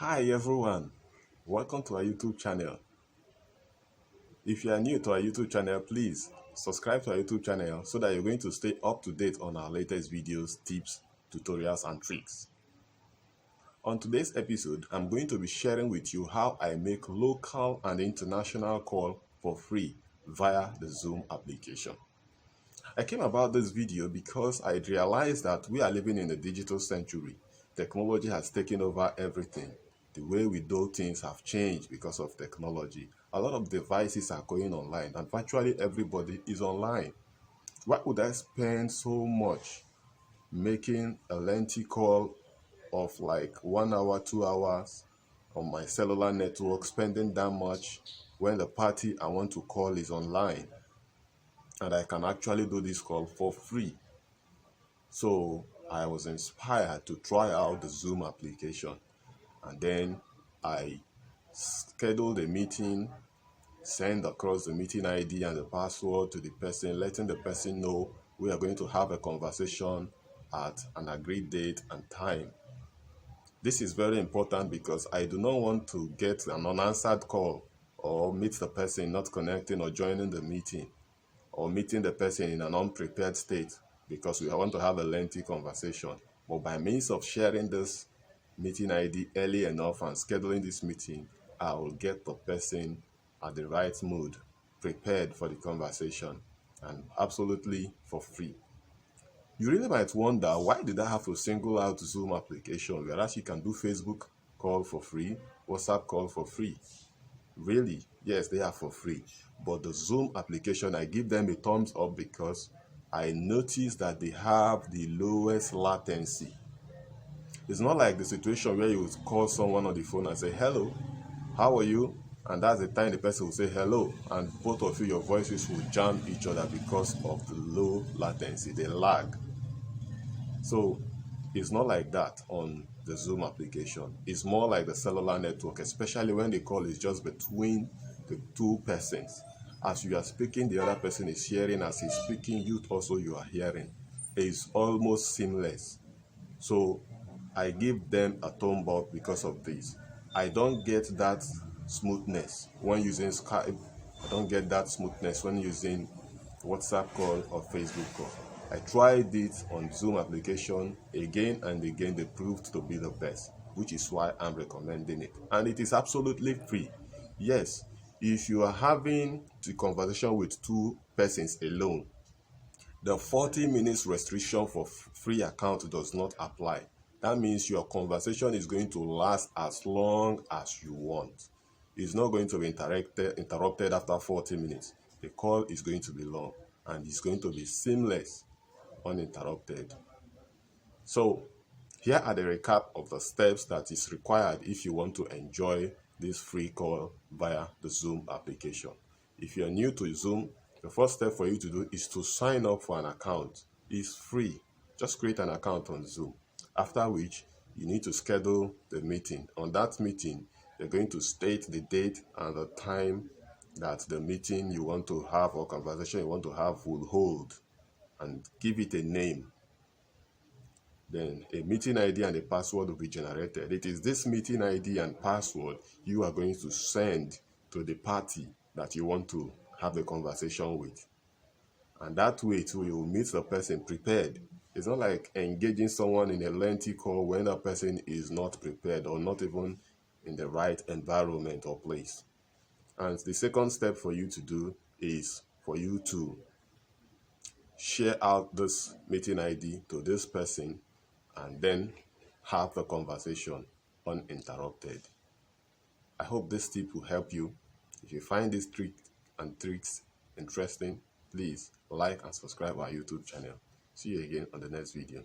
Hi everyone, welcome to our YouTube channel. If you are new to our YouTube channel, please subscribe to our YouTube channel so that you're going to stay up to date on our latest videos, tips, tutorials and tricks. On today's episode, I'm going to be sharing with you how I make local and international call for free via the Zoom application. I came about this video because I realized that we are living in the digital century. Technology has taken over everything. The way we do things have changed because of technology. A lot of devices are going online and virtually everybody is online. Why would I spend so much making a lengthy call of like 1 hour, 2 hours on my cellular network, spending that much when the party I want to call is online and I can actually do this call for free? So I was inspired to try out the Zoom application, and then I scheduled a meeting, send across the meeting ID and the password to the person, letting the person know we are going to have a conversation at an agreed date and time. This is very important because I do not want to get an unanswered call or meet the person not connecting or joining the meeting, or meeting the person in an unprepared state because we want to have a lengthy conversation. But by means of sharing this meeting ID early enough and scheduling this meeting, I will get the person at the right mood, prepared for the conversation, and absolutely for free. You really might wonder, why did I have to single out Zoom application whereas you can do Facebook call for free, WhatsApp call for free? Really, yes, they are for free. But the Zoom application, I give them a thumbs up because I noticed that they have the lowest latency. It's not like the situation where you would call someone on the phone and say, hello, how are you? And that's the time the person will say hello, and both of you, your voices will jam each other because of the low latency, the lag. So it's not like that on the Zoom application. It's more like the cellular network, especially when the call is just between the two persons. As you are speaking, the other person is hearing. As he's speaking, you are hearing. It's almost seamless. So I give them a thumb up because of this. I don't get that smoothness when using Skype. I don't get that smoothness when using WhatsApp call or Facebook call. I tried it on Zoom application again and again. They proved to be the best, which is why I'm recommending it. And it is absolutely free. Yes, if you are having the conversation with two persons alone, the 40 minutes restriction for free account does not apply. That means your conversation is going to last as long as you want. It's not going to be interrupted after 40 minutes. The call is going to be long and it's going to be seamless, uninterrupted. So here are the recap of the steps that is required if you want to enjoy this free call via the Zoom application. If you're new to Zoom, the first step for you to do is to sign up for an account. It's free. Just create an account on Zoom. After which, you need to schedule the meeting. On that meeting, you're going to state the date and the time that the meeting you want to have or conversation you want to have will hold, and give it a name. Then a meeting ID and a password will be generated. It is this meeting ID and password you are going to send to the party that you want to have a conversation with. And that way too, you will meet the person prepared. It's not like engaging someone in a lengthy call when that person is not prepared or not even in the right environment or place. And the second step for you to do is for you to share out this meeting ID to this person and then have the conversation uninterrupted. I hope this tip will help you. If you find this trick and tricks interesting, please like and subscribe our YouTube channel. See you again on the next video.